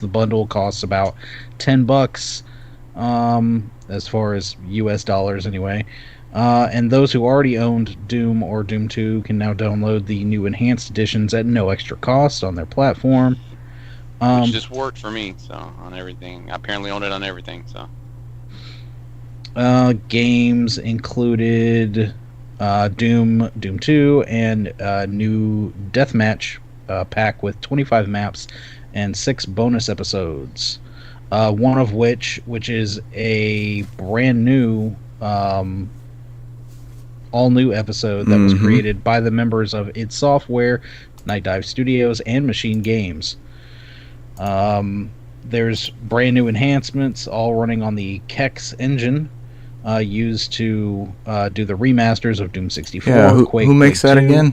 The bundle costs about $10, as far as US dollars anyway. And those who already owned Doom or Doom 2 can now download the new enhanced editions at no extra cost on their platform. Which just worked for me, so on everything. I apparently own it on everything, so. Games included Doom 2, and a new deathmatch pack with 25 maps and 6 bonus episodes. One of which is a brand new, all new episode that was created by the members of id Software, Night Dive Studios, and Machine Games. There's brand new enhancements, all running on the Kex engine, used to do the remasters of Doom 64. Yeah, who makes Quake that 2. again?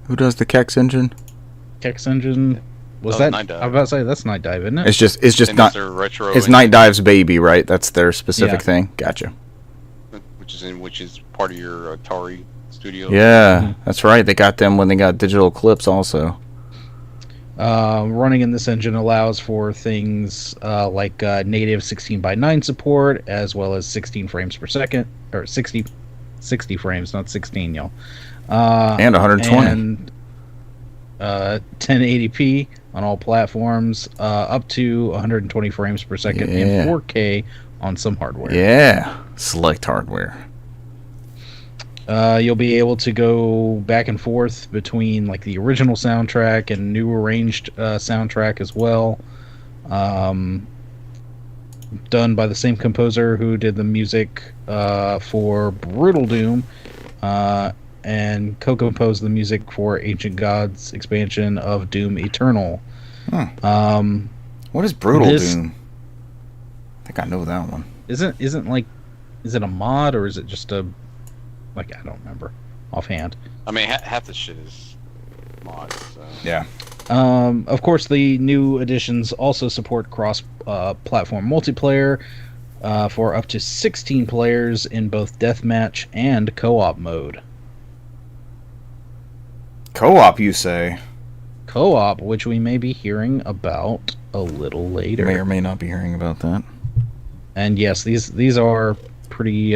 Who does the Kex engine? Kex engine. Was that Night Dive? I was about to say that's Night Dive, isn't it? It's just not. Retro it's Night Dive's baby, right? That's their specific thing. Gotcha. Which is part of your Atari studio. Yeah, that's right. They got them when they got Digital Eclipse also. Running in this engine allows for things like native 16:9 support, as well as 16 frames per second, or 60 frames, not 16, y'all. And 120. And 1080p on all platforms, up to 120 frames per second, and 4K on some hardware. Yeah, select hardware. You'll be able to go back and forth between like the original soundtrack and new arranged soundtrack as well. Done by the same composer who did the music for Brutal Doom, and co-composed the music for Ancient Gods expansion of Doom Eternal. What is Brutal Doom? I think I know that one. Is it a mod, or is it just a, like, I don't remember offhand. I mean, half the shit is mods. So. Yeah. Of course, the new editions also support cross-platform multiplayer for up to 16 players in both deathmatch and co-op mode. Co-op, you say? Co-op, which we may be hearing about a little later. May or may not be hearing about that. And yes, these are pretty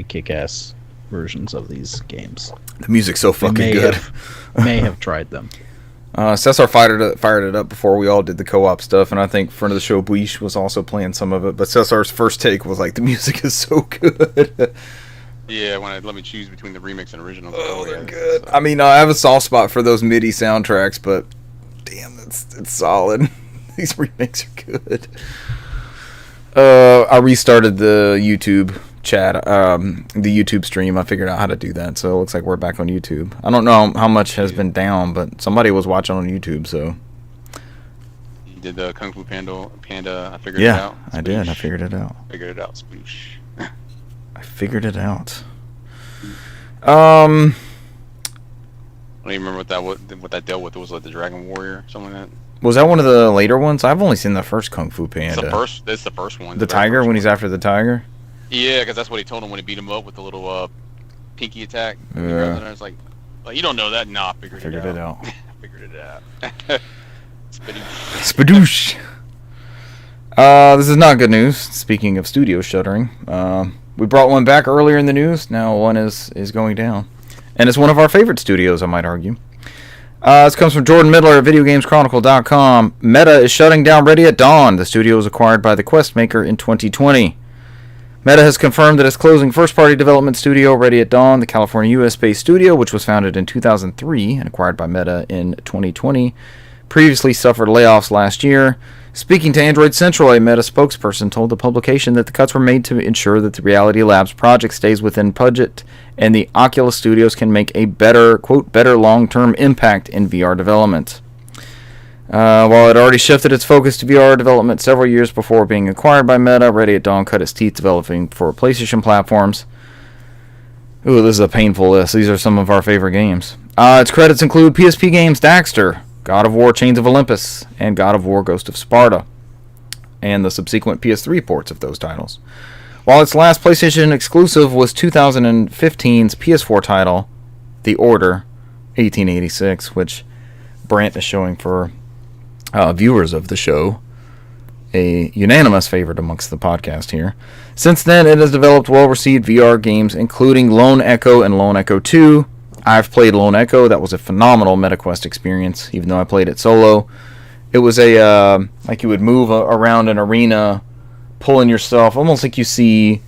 kick-ass versions of these games. The music's so fucking good. May have tried them. Cesar fired it up before we all did the co-op stuff, and I think friend of the show Buish was also playing some of it. But Cesar's first take was like, the music is so good. Yeah, when I let me choose between the remix and original. Oh, they're good. So. I mean, I have a soft spot for those MIDI soundtracks, but damn, it's solid. These remakes are good. I restarted the YouTube chat, the YouTube stream. I figured out how to do that, so it looks like we're back on YouTube. I don't know how much has been down, but somebody was watching on YouTube, so. You did the Kung Fu Panda. I figured it out. Yeah, I did. I figured it out. Figured it out, sploosh. I figured it out. I don't even remember what that dealt with. It was like the Dragon Warrior, or something like that. Was that one of the later ones? I've only seen the first Kung Fu Panda. It's the first one. The tiger, when he's after the tiger? Yeah, because that's what he told him when he beat him up with the little pinky attack. Yeah. And I was like, you don't know that? Nah, I figured it out. I figured it out. Spadoosh. This is not good news. Speaking of studio shuttering, we brought one back earlier in the news. Now one is going down. And it's one of our favorite studios, I might argue. This comes from Jordan Middler at VideoGamesChronicle.com. Meta is shutting down Ready at Dawn. The studio was acquired by the Quest maker in 2020. Meta has confirmed that it's closing first-party development studio Ready at Dawn, the California U.S.-based studio, which was founded in 2003 and acquired by Meta in 2020, previously suffered layoffs last year. Speaking to Android Central, a Meta spokesperson told the publication that the cuts were made to ensure that the Reality Labs project stays within budget and the Oculus studios can make a better, quote, better long-term impact in VR development. While it already shifted its focus to VR development several years before being acquired by Meta, Ready at Dawn cut its teeth developing for PlayStation platforms. Ooh, this is a painful list. These are some of our favorite games. Its credits include PSP games Daxter, God of War Chains of Olympus, and God of War Ghost of Sparta, and the subsequent PS3 ports of those titles. While its last PlayStation exclusive was 2015's PS4 title, The Order 1886, which Brant is showing for viewers of the show. a unanimous favorite amongst the podcast here. Since then, it has developed well-received VR games, including Lone Echo and Lone Echo 2. I've played Lone Echo. That was a phenomenal MetaQuest experience, even though I played it solo. It was like you would move around an arena, pulling yourself, almost like you see...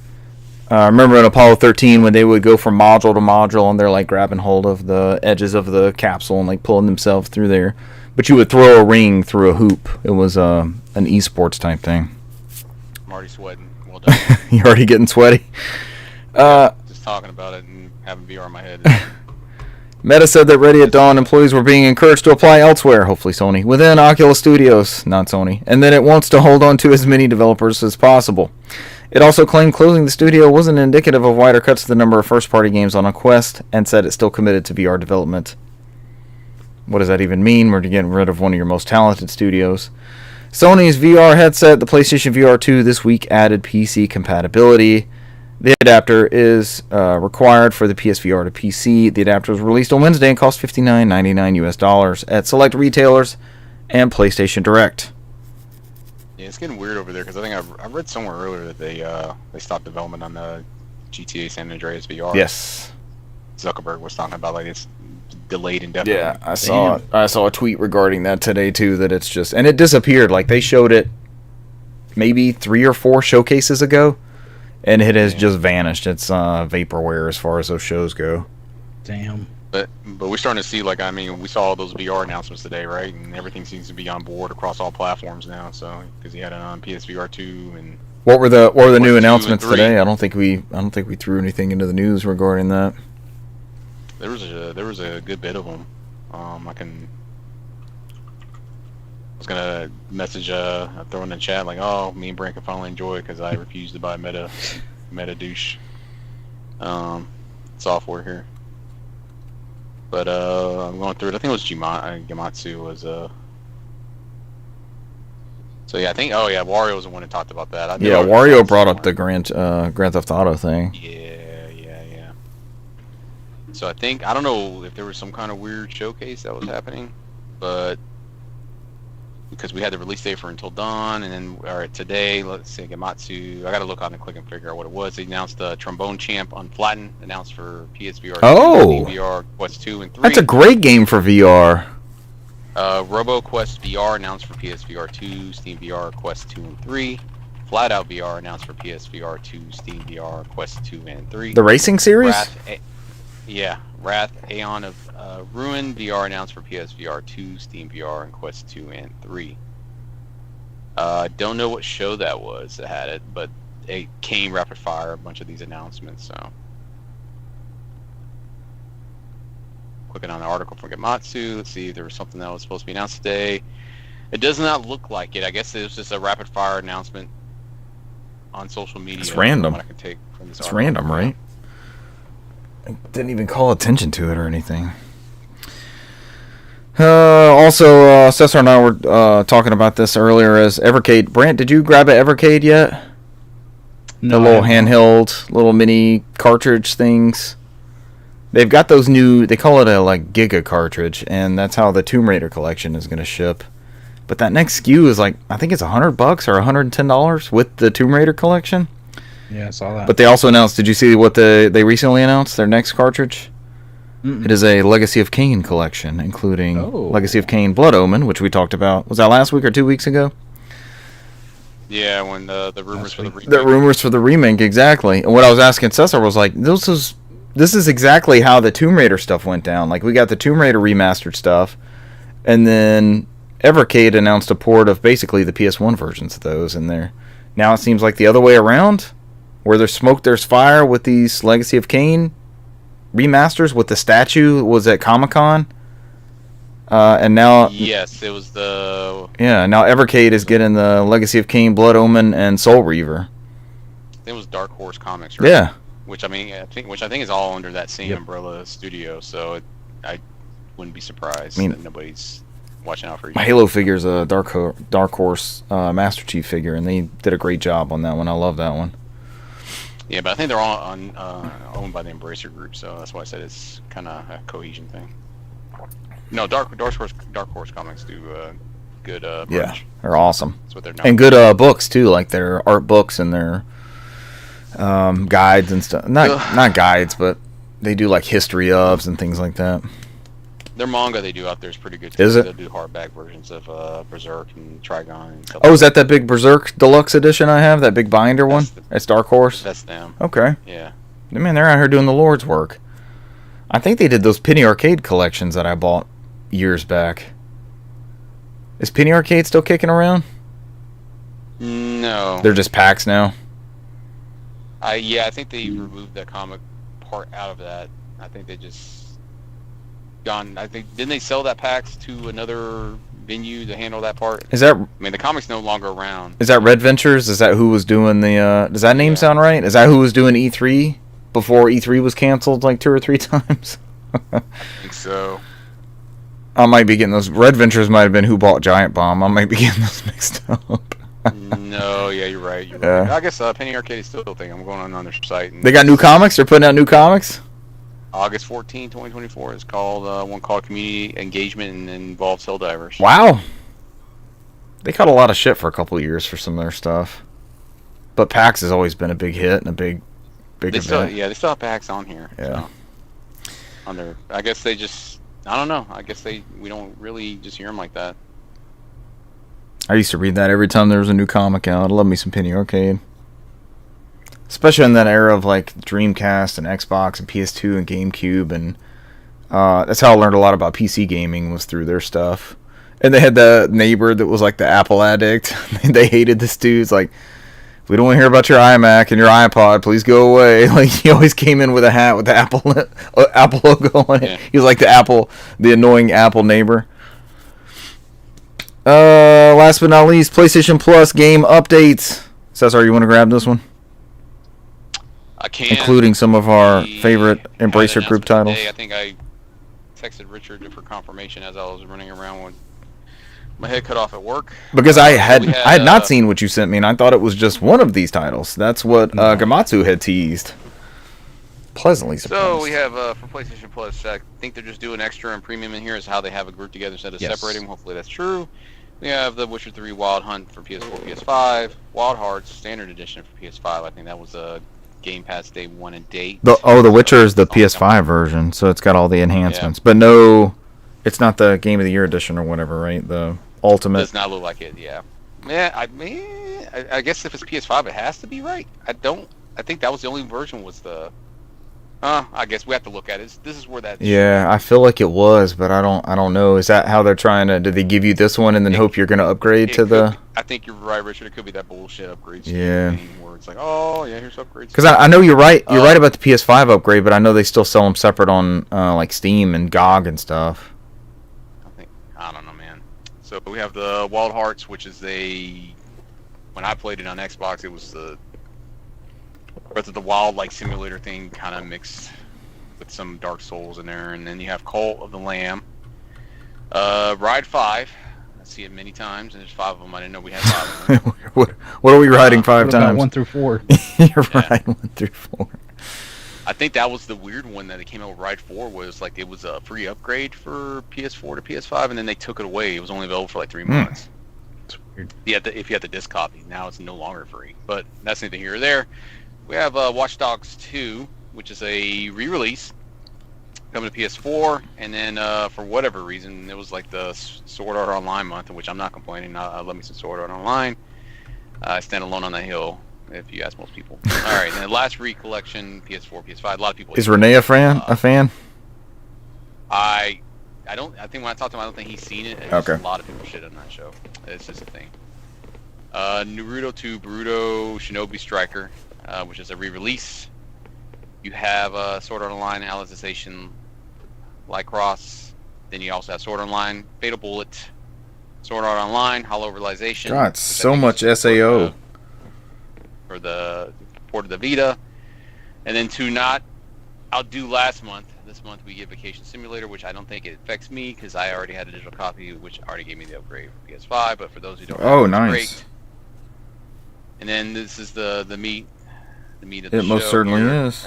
remember in Apollo 13 when they would go from module to module and they're like grabbing hold of the edges of the capsule and like pulling themselves through there. But you would throw a ring through a hoop. It was an esports type thing. I'm already sweating. Well done. You're already getting sweaty? Just talking about it and having VR in my head. Meta said that Ready at Dawn employees were being encouraged to apply elsewhere, hopefully Sony, within Oculus Studios, not Sony, and that it wants to hold on to as many developers as possible. It also claimed closing the studio wasn't indicative of wider cuts to the number of first-party games on a Quest, and said it's still committed to VR development. What does that even mean? We're getting rid of one of your most talented studios. Sony's VR headset, the PlayStation VR 2, this week added PC compatibility. The adapter is required for the PSVR to PC. The adapter was released on Wednesday and cost $59.99 US at select retailers and PlayStation Direct. Yeah, it's getting weird over there because I think I read somewhere earlier that they stopped development on the GTA San Andreas VR. Yes. Zuckerberg was talking about like it's delayed indefinitely. Yeah, I saw a tweet regarding that today too, that it's just, and it disappeared. Like they showed it maybe 3 or 4 showcases ago, and it has just vanished. It's vaporware as far as those shows go. Damn. But we're starting to see, like, I mean, we saw all those VR announcements today, right? And everything seems to be on board across all platforms now. So because he had it on PSVR 2 and what were the new announcements today? I don't think we threw anything into the news regarding that. There was a good bit of them. I was gonna message throw in the chat like, oh, me and Brent can finally enjoy it because I refused to buy Meta douche software here. But I'm going through it. I think it was Gematsu was So yeah, I think Wario was the one who talked about that. Wario brought up the Grand Theft Auto thing. Yeah. So I don't know if there was some kind of weird showcase that was happening, but because we had the release date for Until Dawn, and then today, let's see, Gematsu. I got to look on and click and figure out what it was. They announced the Trombone Champ Unflattened, announced for PSVR, VR, Quest 2 and 3. That's a great game for VR. RoboQuest VR announced for PSVR 2, Steam VR, Quest 2 and 3. Flat Out VR announced for PSVR 2, Steam VR, Quest 2 and 3. The racing series? Wrath, Aeon of Ruin VR announced for PSVR 2, Steam VR, and Quest 2 and 3. Don't know what show that was that had it, but it came rapid fire, a bunch of these announcements, so. Clicking on the article from Gematsu, let's see if there was something that was supposed to be announced today. It does not look like it. I guess it was just a rapid fire announcement on social media. It's random. What I can take from this it's article. Random, right? I didn't even call attention to it or anything. Also, Cesar and I were talking about this earlier as Evercade. Brant, did you grab an Evercade yet? No, the little handheld, little mini cartridge things. They've got those new, they call it a like Giga cartridge, and that's how the Tomb Raider collection is going to ship. But that next SKU is like, I think it's $100 or $110 with the Tomb Raider collection. Yeah, I saw that. But they also announced, did you see what they recently announced, their next cartridge? It is a Legacy of Kain collection, including Legacy of Kain Blood Omen, which we talked about. Was that last week or 2 weeks ago? Yeah, when the rumors for the remake. The rumors for the remake, exactly. And what I was asking Cesar was like, this is exactly how the Tomb Raider stuff went down. Like, we got the Tomb Raider remastered stuff, and then Evercade announced a port of basically the PS1 versions of those in there. Now it seems like the other way around, where there's smoke, there's fire with these Legacy of Kain remasters with the statue was at Comic-Con. And now... Yes, it was the... Yeah, now Evercade is getting the Legacy of Kain, Blood Omen, and Soul Reaver. It was Dark Horse Comics, right? Yeah. Which I think is all under that same umbrella studio, so I wouldn't be surprised that nobody's watching out for you. My Halo figure is a Dark Horse Master Chief figure, and they did a great job on that one. I love that one. Yeah, but I think they're all owned by the Embracer Group, so that's why I said it's kind of a cohesion thing. No, Dark Horse Comics do good Yeah, merch. they're awesome. That's what they're known And good books too, like their art books and their guides and stuff. Not guides, but they do like history ofs and things like that. Their manga they do out there is pretty good too. Is it? They'll do hardback versions of Berserk and Trigon and stuff. Oh, is that big Berserk Deluxe Edition I have? That big binder one? That's Dark Horse? That's them. Okay. Yeah. Man, they're out here doing the Lord's work. I think they did those Penny Arcade collections that I bought years back. Is Penny Arcade still kicking around? No. They're just packs now? I think they removed that comic part out of that. I think they just didn't they sell that packs to another venue to handle that part? Is that? I mean, the comic's no longer around. Is that Red Ventures? Is that who was doing the? Does that name sound right? Is that who was doing E3 before E3 was canceled like 2 or 3 times? I think so. I might be getting those. Red Ventures might have been who bought Giant Bomb. I might be getting those mixed up. No, yeah, you're right. Yeah. Right. I guess Penny Arcade is still a thing. I'm going on their site. And They got new comics. They're putting out new comics. August 14, 2024 is called one called Community Engagement and involves Helldivers. Wow. They caught a lot of shit for a couple of years for some of their stuff, but PAX has always been a big hit and a big They event. they still have packs on here. Yeah. So, on their, I guess they just, I don't know. I guess we don't really just hear them like that. I used to read that every time there was a new comic out. I love me some Penny Arcade. Especially in that era of like Dreamcast and Xbox and PS2 and GameCube, and that's how I learned a lot about PC gaming was through their stuff. And they had the neighbor that was like the Apple addict. They hated this dude. It's like, we don't want to hear about your iMac and your iPod. Please go away. Like he always came in with a hat with the Apple logo on it. Yeah. He was like the annoying Apple neighbor. Last but not least, PlayStation Plus game updates. Cesar, you want to grab this one? I can. Including some of our favorite Embracer Group titles. Today. I think I texted Richard for confirmation as I was running around with my head cut off at work. Because I had not seen what you sent me, and I thought it was just one of these titles. That's what Gamatsu had teased. Pleasantly surprised. So we have for PlayStation Plus, I think they're just doing extra and premium in here is how they have a group together instead of separating. Hopefully that's true. We have the Witcher 3 Wild Hunt for PS4, PS5, Wild Hearts Standard Edition for PS5. I think that was a Game Pass Day 1 and date. The Witcher is the PS5 version, so it's got all the enhancements. Yeah. But no, it's not the Game of the Year edition or whatever, right? The Ultimate. It does not look like it, yeah. Yeah, I guess if it's PS5, it has to be, right? I think that was the only version was the... I guess we have to look at it. This is where that... Yeah, I feel like it was, but I don't know. Is that how they're trying to... Did they give you this one and then hope you're going to upgrade to the... I think you're right, Richard. It could be that bullshit upgrade. Yeah. Where it's like, oh, yeah, here's upgrades. Because I know you're right. You're right about the PS5 upgrade, but I know they still sell them separate on like Steam and GOG and stuff. I don't know, man. So we have the Wild Hearts, which is when I played it on Xbox, it was the Breath of the Wild like simulator thing, kind of mixed with some Dark Souls in there. And then you have Cult of the Lamb, Ride 5. I see it many times, and there's 5 of them. I didn't know we had 5 of them. what are we riding 5 times? 1 through 4. You're right, 1 through 4. I think that was the weird one that it came out with Ride 4 was like it was a free upgrade for PS4 to PS5, and then they took it away. It was only available for like 3 months. It's weird. If you had the disc copy, now it's no longer free. But that's neither here or there. We have Watch Dogs 2, which is a re-release coming to PS4, and then for whatever reason, it was like the Sword Art Online month, which I'm not complaining. I love me some Sword Art Online. I stand alone on that hill, if you ask most people. All right, and the last recollection, PS4, PS5. A lot of people. Is Renee a fan? I think when I talked to him, I don't think he's seen it. Okay. A lot of people shit on that show. It's just a thing. Naruto 2 Boruto Shinobi Striker, which is a re-release. You have Sword Art Online, Alicization, Lycross. Then you also have Sword Art Online, Fatal Bullet, Sword Art Online, Hollow Realization. God, so much SAO. For the port of the Vita. And then 2 not outdo last month. This month we get Vacation Simulator, which I don't think it affects me because I already had a digital copy, which already gave me the upgrade for PS5. But for those who don't, nice. Great. And then this is the meat of the show. It most certainly here. is.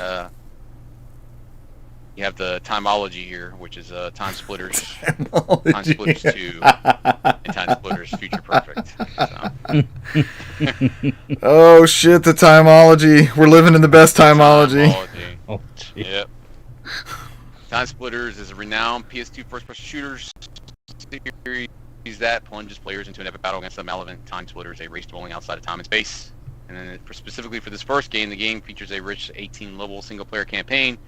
You have the Timeology here, which is Time Splitters, Timeology. Time Splitters 2, and Time Splitters Future Perfect. So. Oh shit, the Timeology. We're living in the best Timeology. Oh, Yep. Time Splitters is a renowned PS2 first-person shooters series that plunges players into an epic battle against the malevolent Time Splitters, a race dwelling outside of time and space. And then specifically for this first game, the game features a rich 18-level single-player campaign,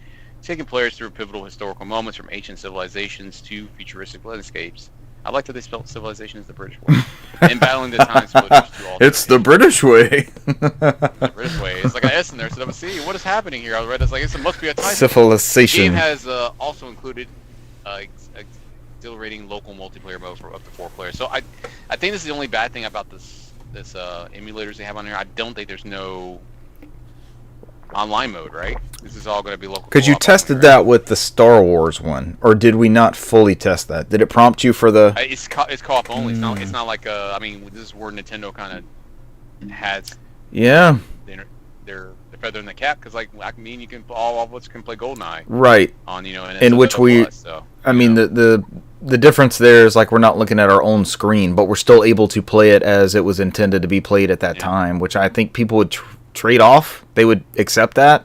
taking players through pivotal historical moments from ancient civilizations to futuristic landscapes. I like that they spelled civilization as the British way. And battling the Time Splitters to all. It's the British way. The British way. It's like an S in there instead of a C. What is happening here? I read it's like it must be a typo. Civilization. The game has also included exhilarating local multiplayer mode for up to 4 players. So I think this is the only bad thing about this emulators they have on here. I don't think there's no online mode, right? This is all going to be local. Because you tested that with the Star Wars one, or did we not fully test that? Did it prompt you for the? It's co-op only. It's not like I mean, this is where Nintendo kind of has. Yeah. They're feathering the cap because like I mean you can all of us can play GoldenEye. Right. On in which we. Plus, so, I mean the difference there is like we're not looking at our own screen, but we're still able to play it as it was intended to be played at that time, which I think people would trade off. They would accept that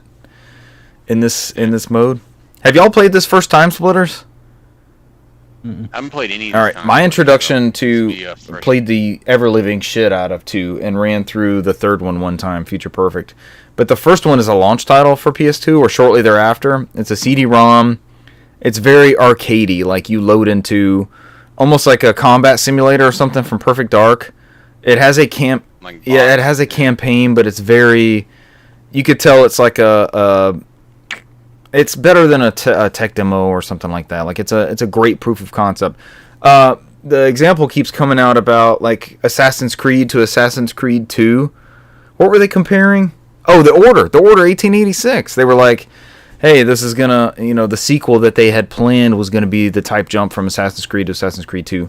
in this mode. Have y'all played this first Time Splitters? I haven't played any. All right, my introduction to played the ever living shit out of 2 and ran through the third one time, Future Perfect. But the first one is a launch title for PS2 or shortly thereafter. It's a CD-ROM. It's very arcadey, like you load into almost like a combat simulator or something from Perfect Dark. It has a it has a campaign, but it's very. You could tell it's like it's better than a tech demo or something like that. Like it's a great proof of concept. The example keeps coming out about like Assassin's Creed to Assassin's Creed 2. What were they comparing? Oh, the Order 1886. They were like, hey, this is gonna, the sequel that they had planned was gonna be the type jump from Assassin's Creed to Assassin's Creed 2.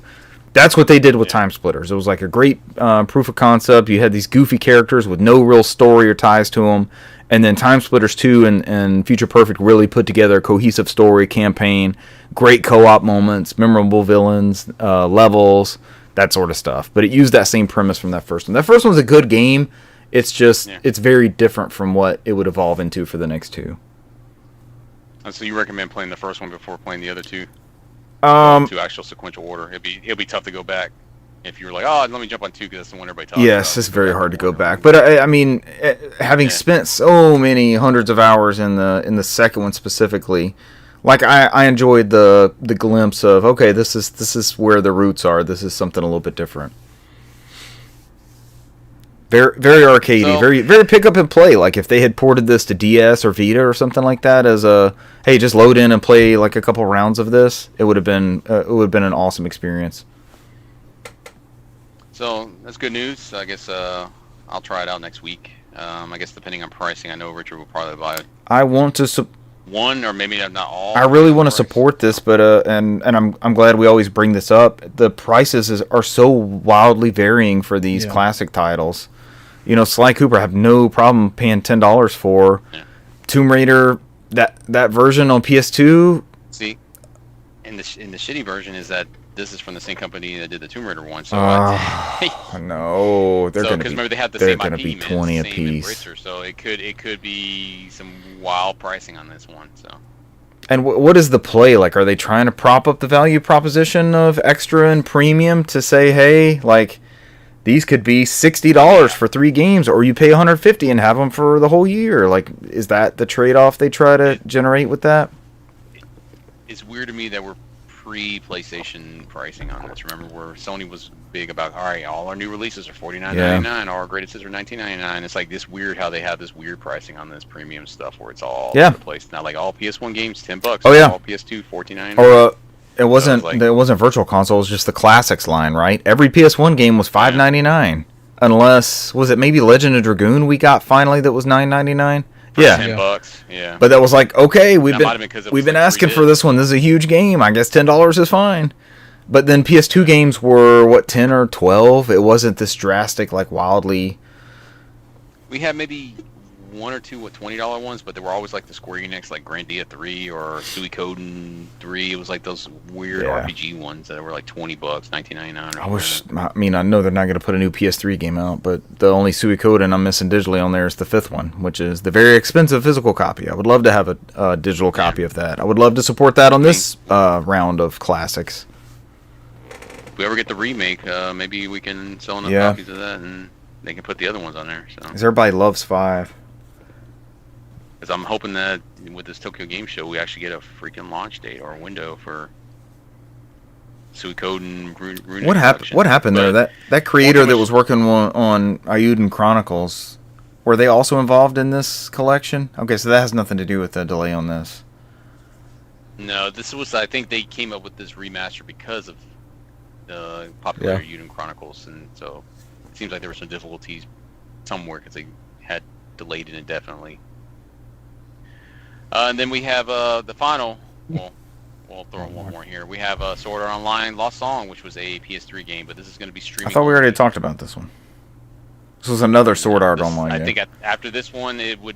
That's what they did with Time Splitters. It was like a great proof of concept. You had these goofy characters with no real story or ties to them. And then Time Splitters 2 and Future Perfect really put together a cohesive story, campaign, great co-op moments, memorable villains, levels, that sort of stuff. But it used that same premise from that first one. That first one's a good game. It's just, it's very different from what it would evolve into for the next 2. So you recommend playing the first one before playing the other 2? To actual sequential order. It'll be tough to go back if you were like, oh, let me jump on 2 because that's the one everybody talks about. Yes, it's very hard to go back. But I mean, having spent so many hundreds of hours in the second one specifically, like I enjoyed the glimpse of okay, this is where the roots are. This is something a little bit different. Very very arcadey, very very pick up and play. Like if they had ported this to DS or Vita or something like that, as a hey, just load in and play like a couple rounds of this, it would have been an awesome experience. So that's good news. I guess I'll try it out next week. I guess depending on pricing, I know Richard will probably buy it. I want to one or maybe not all. I really want to support this, but and I'm glad we always bring this up. The prices are so wildly varying for these classic titles. Sly Cooper have no problem paying $10 for Tomb Raider. That version on PS2. See, in the shitty version is that this is from the same company that did the Tomb Raider one. So no, they're going to be. Remember they have the same IP, going to be 20 apiece. So it could be some wild pricing on this one. So. And what is the play like? Are they trying to prop up the value proposition of extra and premium to say, hey, like these could be $60 for 3 games, or you pay $150 and have them for the whole year? Like, is that the trade-off they try to generate with that? It's weird to me that we're pre-PlayStation pricing on this. Remember where Sony was big about, all right, all our new releases are $49.99, all our greatest hits are $19.99. It's like this weird how they have this weird pricing on this premium stuff where it's all over the place. Not like all PS1 games $10. Oh yeah. All PS2 $14.99. Or it wasn't Virtual Console. It was just the classics line, right? Every PS1 game was $5.99, unless was it maybe Legend of Dragoon we got finally that was $9.99. Yeah, $10. Yeah, but that was like okay, we've been asking for this one. This is a huge game. I guess $10 is fine. But then PS2 games were what, 10 or 12. It wasn't this drastic, like wildly. We had maybe one or two $20 ones, but they were always like the Square Enix, like Grandia 3 or Suikoden 3. It was like those weird RPG ones that were like $20, $19.99. I know they're not going to put a new PS3 game out, but the only Suikoden I'm missing digitally on there is the 5th one, which is the very expensive physical copy. I would love to have a digital copy of that. I would love to support that on this round of classics. If we ever get the remake, maybe we can sell enough copies of that, and they can put the other ones on there. So. Because everybody loves 5. Because I'm hoping that with this Tokyo Game Show, we actually get a freaking launch date or a window for Suikoden. What happened there? That creator that was working on Ayuden Chronicles, were they also involved in this collection? Okay, so that has nothing to do with the delay on this. No, this was. I think they came up with this remaster because of the popularity of Ayuden Chronicles, and so it seems like there were some difficulties somewhere because they had delayed it indefinitely. And then we have the final. Well, we'll throw in one more here. We have Sword Art Online Lost Song, which was a PS3 game, but this is going to be streaming. I thought we already talked about this one. This was another Sword Art Online game. I think after this one, it would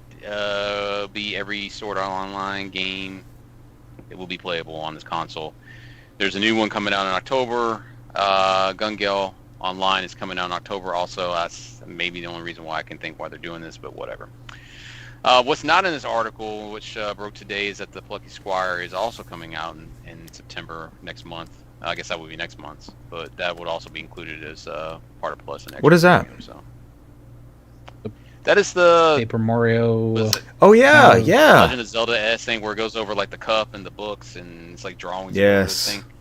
be every Sword Art Online game. It will be playable on this console. There's a new one coming out in October. Gun Gale Online is coming out in October also. That's maybe the only reason why I can think why they're doing this, but whatever. What's not in this article, which broke today, is that the Plucky Squire is also coming out in September next month. I guess that would be next month, but that would also be included as part of Plus. And what is that? Premium, so. That is the Paper Mario. Oh yeah, Legend of Zelda S thing where it goes over like the cup and the books and it's like drawings. Yes. And everything.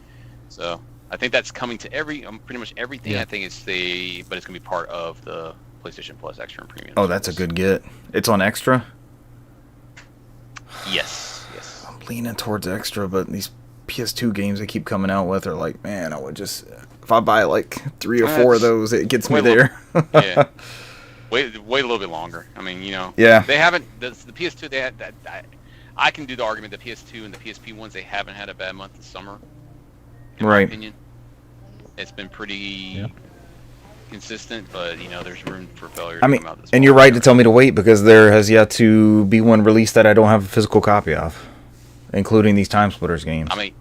So I think that's coming to pretty much everything. Yeah. I think but it's gonna be part of the PlayStation Plus Extra and Premium. Oh, that's a good get. It's on Extra? Yes. I'm leaning towards Extra, but these PS2 games they keep coming out with are like, man, I would just... If I buy like 3 or 4 of those, it gets me there. Yeah. Wait a little bit longer. I mean, Yeah. They haven't... The PS2, they had that... I can do the argument the PS2 and the PSP ones, they haven't had a bad month this summer. In my opinion. It's been pretty... consistent, but there's room for failure to come out this and you're right to tell me to wait because there has yet to be one release that I don't have a physical copy of, including these Time Splitters games. I mean,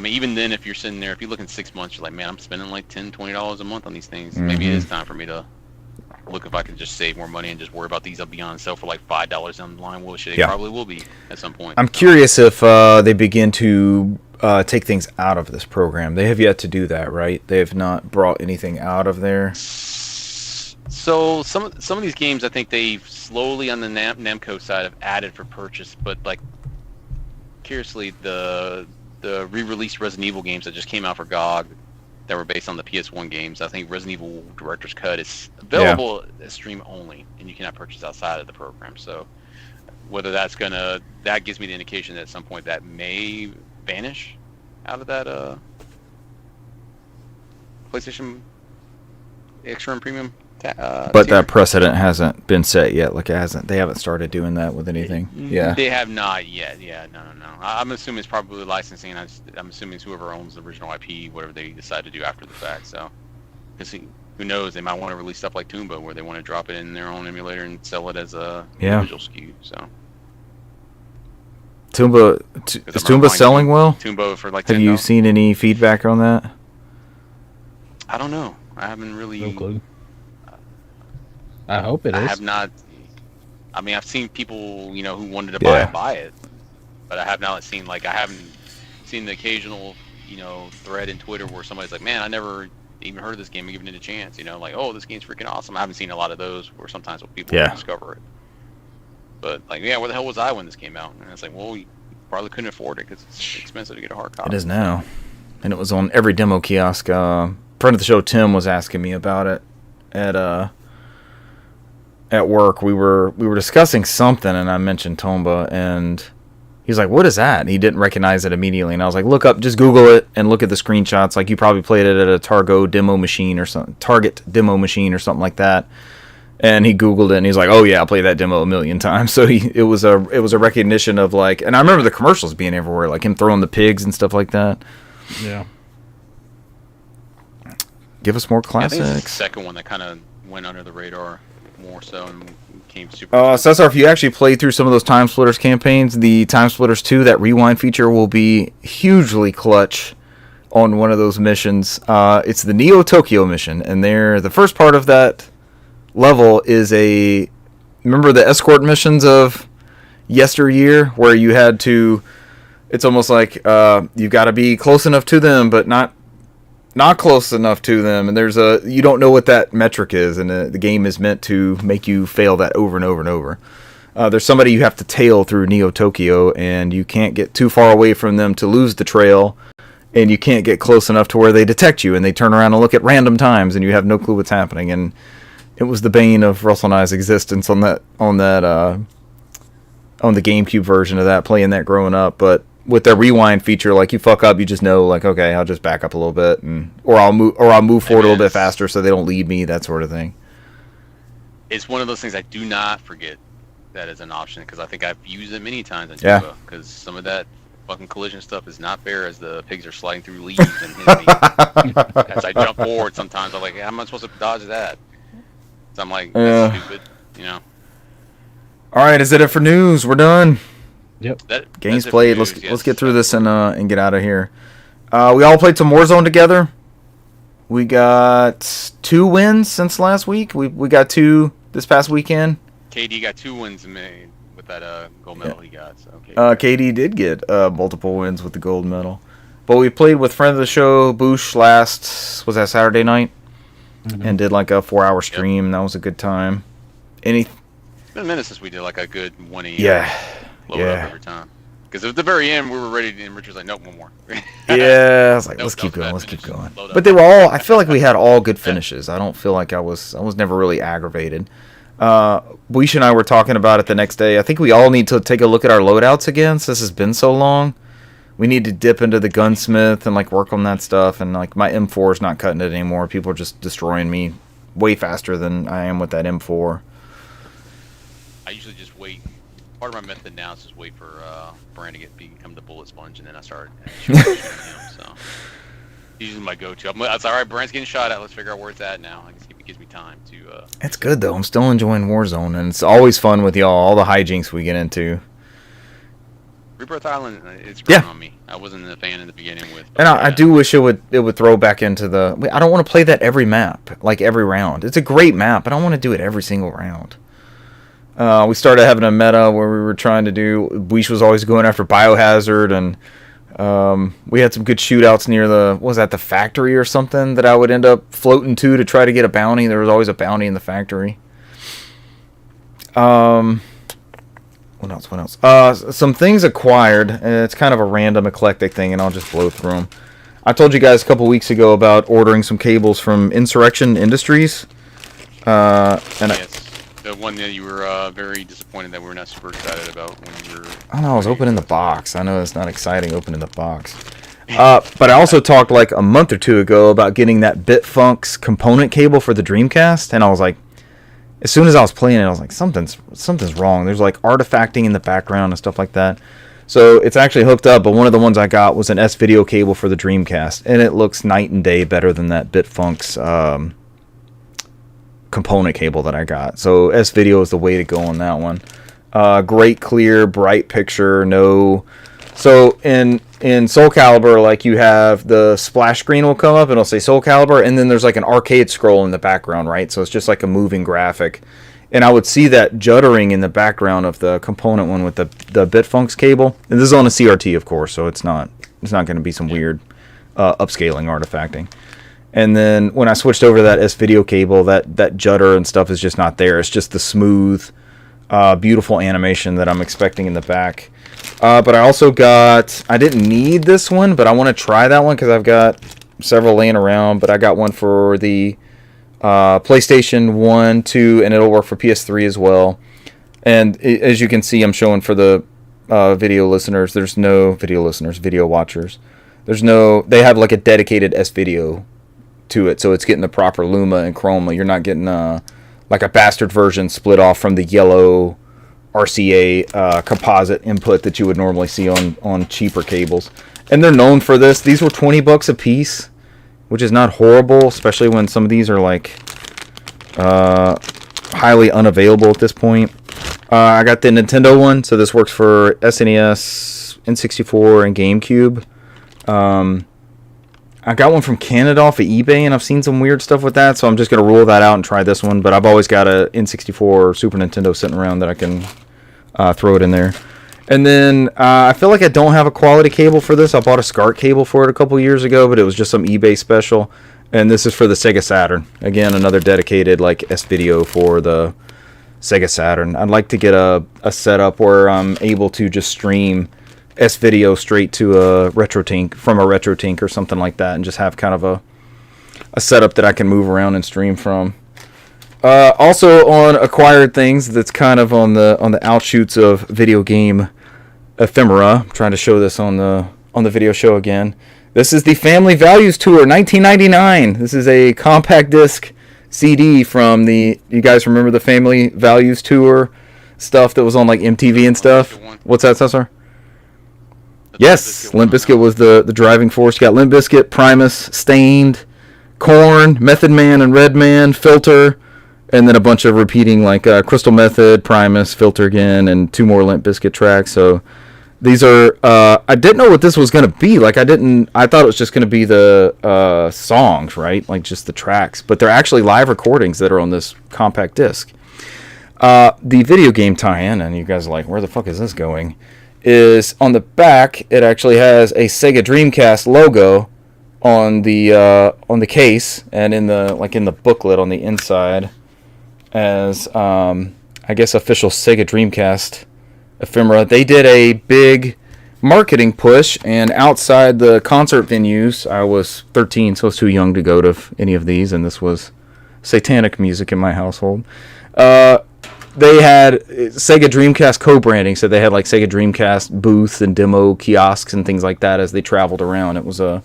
even then, if you're sitting there, if you look in 6 months, you're like, man, I'm spending like $10-20 a month on these things. Mm-hmm. Maybe it is time for me to look if I can just save more money and just worry about these. I'll be on sale for like $5 down the line. Well, shit, they probably will be at some point. I'm curious if they begin to take things out of this program. They have yet to do that, right? They have not brought anything out of there. So some of these games, I think they slowly on the Namco side have added for purchase, but like curiously, the re-released Resident Evil games that just came out for GOG that were based on the PS1 games. I think Resident Evil Director's Cut is available as stream only, and you cannot purchase outside of the program. So whether that gives me the indication that at some point that may vanish out of that PlayStation Extra and Premium. But that precedent hasn't been set yet. Like they haven't started doing that with anything. Yeah, they have not yet. Yeah, no. I'm assuming it's probably licensing. I'm assuming it's whoever owns the original IP, whatever they decide to do after the fact. So, because who knows, they might want to release stuff like Toomba, where they want to drop it in their own emulator and sell it as a individual SKU. So. Toomba is Toomba selling well? Toomba for like $10. Have you seen any feedback on that? I don't know. I haven't really. No clue. I hope it is. I have not. I mean, I've seen people, who wanted to buy it, but I have not seen I haven't seen the occasional, thread in Twitter where somebody's like, "Man, I never even heard of this game and given it a chance." Like, "Oh, this game's freaking awesome." I haven't seen a lot of those where sometimes people discover it. But where the hell was I when this came out? And it's like, well, you probably couldn't afford it because it's expensive to get a hard copy. It is now, and it was on every demo kiosk. Friend of the show, Tim, was asking me about it at work. We were discussing something, and I mentioned Tomba, and he's like, "What is that?" And he didn't recognize it immediately, and I was like, just Google it and look at the screenshots. Like you probably played it at a Target demo machine or something like that. And he Googled it, and he's like, "Oh yeah, I played that demo a million times." So it was a recognition of and I remember the commercials being everywhere, like him throwing the pigs and stuff like that. Yeah. Give us more classics. I think it's the second one that kind of went under the radar. more so and became super. Cesar, if you actually played through some of those Time Splitters campaigns, the Time Splitters 2, that rewind feature will be hugely clutch on one of those missions. It's the Neo Tokyo mission, and the first part of that level is remember the escort missions of yesteryear, where you had to, it's almost like you got to be close enough to them, but not close enough to them, and you don't know what that metric is, and the game is meant to make you fail that over and over and over. There's somebody you have to tail through Neo Tokyo, and you can't get too far away from them to lose the trail, and you can't get close enough to where they detect you, and they turn around and look at random times, and you have no clue what's happening. And it was the bane of Russell and I's existence on the GameCube version of that, playing that growing up. But with the rewind feature, like, you fuck up, you just know, like, okay, I'll just back up a little bit, or I'll move forward a little bit faster so they don't lead me, that sort of thing. It's one of those things I do not forget that is an option, because I think I've used it many times in Tuba, because some of that fucking collision stuff is not fair as the pigs are sliding through leaves and hitting me. As I jump forward, sometimes I'm like, how am I supposed to dodge that? So I'm like, that's stupid, you know. All right, is that it for news? We're done. Yep. Games played. Let's get through this and get out of here. We all played some Warzone together. We got 2 wins since last week. We got 2 this past weekend. KD got 2 wins made with that gold medal he got. So KD did get multiple wins with the gold medal. But we played with friend of the show, Boosh, was that Saturday night? Mm-hmm. And did like a 4-hour stream, and that was a good time. It's been a minute since we did like a good 1 a.m. Load up every time. Because at the very end, we were ready, and Richard was like, nope, one more. I was like, let's keep going. But they were all, I feel like we had all good finishes. I don't feel like I was never really aggravated. Buish and I were talking about it the next day. I think we all need to take a look at our loadouts again, since it's been so long. We need to dip into the gunsmith and like work on that stuff. And like my M4 is not cutting it anymore. People are just destroying me way faster than I am with that M4. I usually just wait. Part of my method now is just wait for Brand to become the bullet sponge, and then I start shooting him. So usually my go-to. It's all right. Brand's getting shot at. Let's figure out where it's at now. I guess it gives me time to. It's good though. I'm still enjoying Warzone, and it's always fun with y'all. All the hijinks we get into. Rebirth Island, it's growing on me. I wasn't a fan in the beginning with. And I do wish it would throw back into the. I don't want to play that every map, like every round. It's a great map, but I don't want to do it every single round. We started having a meta where we were trying to do. Buish was always going after Biohazard, and we had some good shootouts near the factory or something that I would end up floating to try to get a bounty. There was always a bounty in the factory. What else? Some things acquired. It's kind of a random, eclectic thing, and I'll just blow through them. I told you guys a couple weeks ago about ordering some cables from Insurrection Industries. Yes. The one that you were very disappointed that we were not super excited about when you were... I don't know, I was opening the box. I know it's not exciting opening the box. But I also talked like a month or 2 ago about getting that Bitfunks component cable for the Dreamcast, and I was like, as soon as I was playing it, I was like, something's wrong. There's like artifacting in the background and stuff like that. So it's actually hooked up, but one of the ones I got was an S-Video cable for the Dreamcast, and it looks night and day better than that Bitfunks component cable that I got. So S-Video is the way to go on that one. Great, clear, bright picture. So in Soul Calibur, like, you have the splash screen will come up and it'll say Soul Calibur, and then there's like an arcade scroll in the background, right? So it's just like a moving graphic. And I would see that juddering in the background of the component one with the Bitfunks cable. And this is on a CRT, of course, so it's not going to be some weird upscaling artifacting. And then when I switched over to that S-Video cable, that judder and stuff is just not there. It's just the smooth, beautiful animation that I'm expecting in the back. But I also I didn't need this one, but I want to try that one because I've got several laying around. But I got one for the PlayStation 1, 2, and it'll work for PS3 as well. And as you can see, I'm showing for the video listeners. There's no video watchers. They have like a dedicated S-Video to it, so it's getting the proper Luma and Chroma. You're not getting like a bastard version split off from the yellow RCA composite input that you would normally see on cheaper cables. And they're known for this. These were $20 a piece, which is not horrible, especially when some of these are like highly unavailable at this point. I got the Nintendo one, so this works for SNES, N64, and GameCube. I got one from Canada off of eBay, and I've seen some weird stuff with that, so I'm just going to rule that out and try this one. But I've always got a N64 or Super Nintendo sitting around that I can throw it in there. And then I feel like I don't have a quality cable for this. I bought a SCART cable for it a couple years ago, but it was just some eBay special. And this is for the Sega Saturn. Again, another dedicated like S-Video for the Sega Saturn. I'd like to get a setup where I'm able to just stream S-Video straight to a RetroTink, from a RetroTink or something like that, and just have kind of a setup that I can move around and stream from. Also on acquired things, that's kind of on the outshoots of video game ephemera. I'm trying to show this on the video show again. This is the Family Values Tour 1999. This is a compact disc CD from the... You guys remember the Family Values Tour stuff that was on like MTV and stuff? What's that, Cesar? Yes, Limp Bizkit was the driving force. You got Limp Bizkit, Primus, Stained, Korn, Method Man and Redman, Filter, and then a bunch of repeating like Crystal Method, Primus, Filter again, and 2 more Limp Bizkit tracks. So these are... I didn't know what this was going to be. Like I thought it was just going to be the songs, right? Like just the tracks. But they're actually live recordings that are on this compact disc. The video game tie-in, and you guys are like, where the fuck is this going? Is on the back. It actually has a Sega Dreamcast logo on the case, and in the booklet on the inside as I guess official Sega Dreamcast ephemera. They did a big marketing push, and outside the concert venues, I was 13, so I was too young to go to any of these, and this was satanic music in my household. They had Sega Dreamcast co-branding, so they had like Sega Dreamcast booths and demo kiosks and things like that as they traveled around. It was a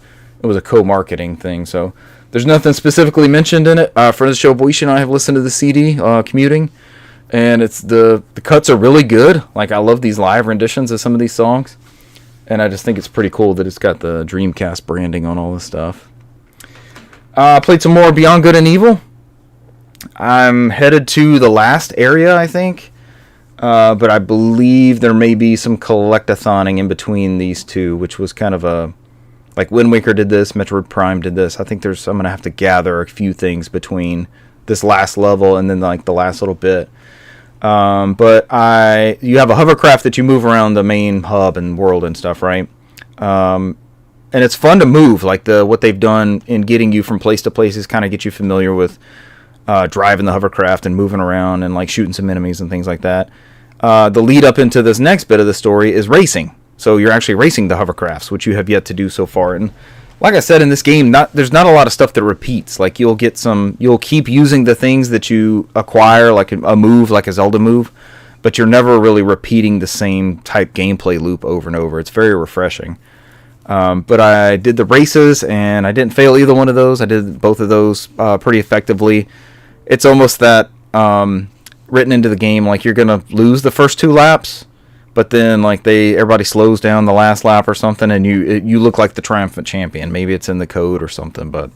co-marketing thing, so there's nothing specifically mentioned in it. For the show, Boishi and I have listened to the CD commuting, and it's the cuts are really good. Like I love these live renditions of some of these songs, and I just think it's pretty cool that it's got the Dreamcast branding on all this stuff. I played some more Beyond Good and Evil. I'm headed to the last area, I think. But I believe there may be some collectathoning in between these two, which was kind of a... Like Wind Waker did this, Metroid Prime did this. I think I'm going to have to gather a few things between this last level and then like the last little bit. But you have a hovercraft that you move around the main hub and world and stuff, right? And it's fun to move. Like what they've done in getting you from place to place is kind of get you familiar with driving the hovercraft and moving around and like shooting some enemies and things like that. The lead up into this next bit of the story is racing. So you're actually racing the hovercrafts, which you have yet to do so far. And like I said, in this game, there's not a lot of stuff that repeats. Like you'll keep using the things that you acquire, like a move, like a Zelda move, but you're never really repeating the same type gameplay loop over and over. It's very refreshing. But I did the races, and I didn't fail either one of those. I did both of those pretty effectively. It's almost that written into the game, like you're gonna lose the first 2 laps, but then like everybody slows down the last lap or something, and you look like the triumphant champion. Maybe it's in the code or something, but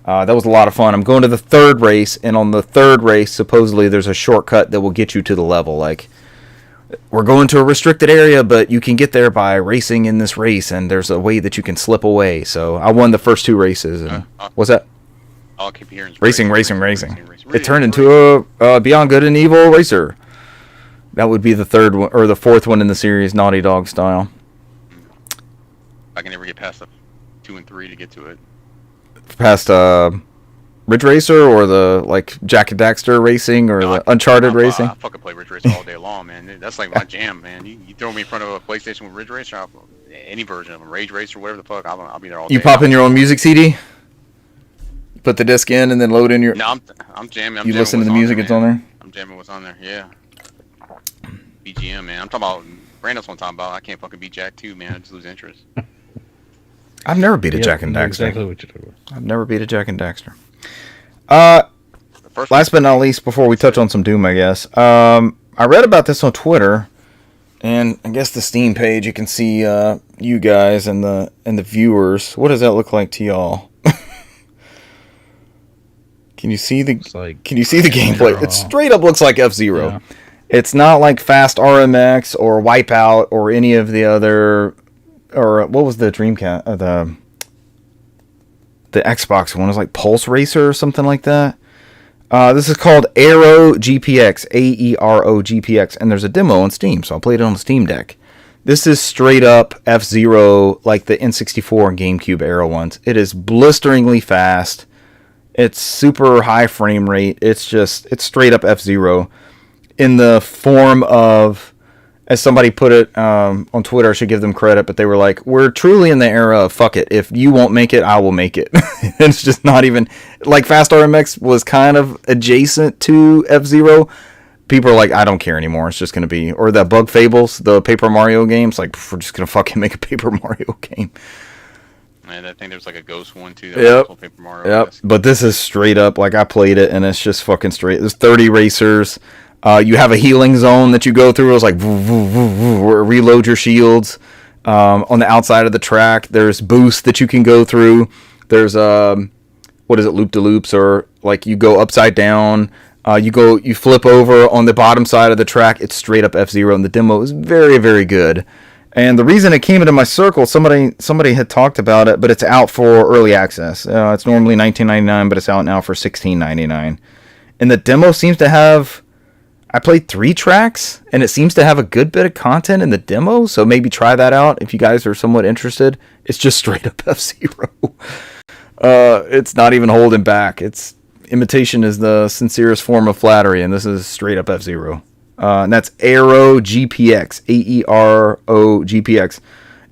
that was a lot of fun. I'm going to the 3rd race, and on the 3rd race, supposedly there's a shortcut that will get you to the level. Like we're going to a restricted area, but you can get there by racing in this race, and there's a way that you can slip away. So I won the first 2 races. And what's that? I'll keep hearing racing. It turned into a Beyond Good and Evil racer. That would be the 3rd one, or the 4th one in the series, Naughty Dog style. I can never get past the 2 and 3 to get to it. Past Ridge Racer, or the like Jack and Daxter racing, or the Uncharted racing? I fucking play Ridge Racer all day long, man. That's like my jam, man. You throw me in front of a PlayStation with Ridge Racer, any version of them, Rage Racer, whatever the fuck, I'll be there all day. You pop in your own music CD? Put the disc in and then load in your... No, I'm jamming. You listen to the music that's on there? I'm jamming what's on there, yeah. BGM, man. I'm talking about... Brandon's what I'm talking about. I can't fucking beat Jack 2, man. I just lose interest. I've never beat a Jack and Daxter. Exactly what you're talking about. I've never beat a Jack and Daxter. Last but not least, before we touch on some Doom, I guess. I read about this on Twitter, and I guess the Steam page, you can see you guys and the viewers. What does that look like to y'all? Can you see the gameplay? Zero. It straight up looks like F-Zero. Yeah. It's not like Fast RMX or Wipeout or any of the other, or what was the Dreamcast, the Xbox one? It was like Pulse Racer or something like that. This is called Aero GPX, Aero GPX, and there's a demo on Steam, so I played it on the Steam Deck. This is straight up F-Zero, like the N64 and GameCube era ones. It is blisteringly fast. It's super high frame rate. It's straight up F-Zero in the form of, as somebody put it on Twitter, I should give them credit, but they were like, we're truly in the era of fuck it. If you won't make it, I will make it. It's just not even, like Fast RMX was kind of adjacent to F-Zero. People are like, I don't care anymore. It's just going to be, or the Bug Fables, the Paper Mario games, like, we're just going to fucking make a Paper Mario game. And I think there's like a Ghost one too. Yep. Paper Mario. Yep. But this is straight up, like, I played it, and it's just fucking straight. There's 30 racers. You have a healing zone that you go through. It was like, reload your shields. On the outside of the track, there's boosts that you can go through. There's, loop-de-loops, or, like, you go upside down. You flip over on the bottom side of the track. It's straight up F-Zero, and the demo is very, very good. And the reason it came into my circle, somebody had talked about it, but it's out for early access. It's normally $19.99, but it's out now for $16.99. And the demo seems to have, I played 3 tracks, and it seems to have a good bit of content in the demo, so maybe try that out if you guys are somewhat interested. It's just straight up F-Zero. It's not even holding back. Imitation is the sincerest form of flattery, and this is straight up F-Zero. And that's Aero GPX, Aero GPX.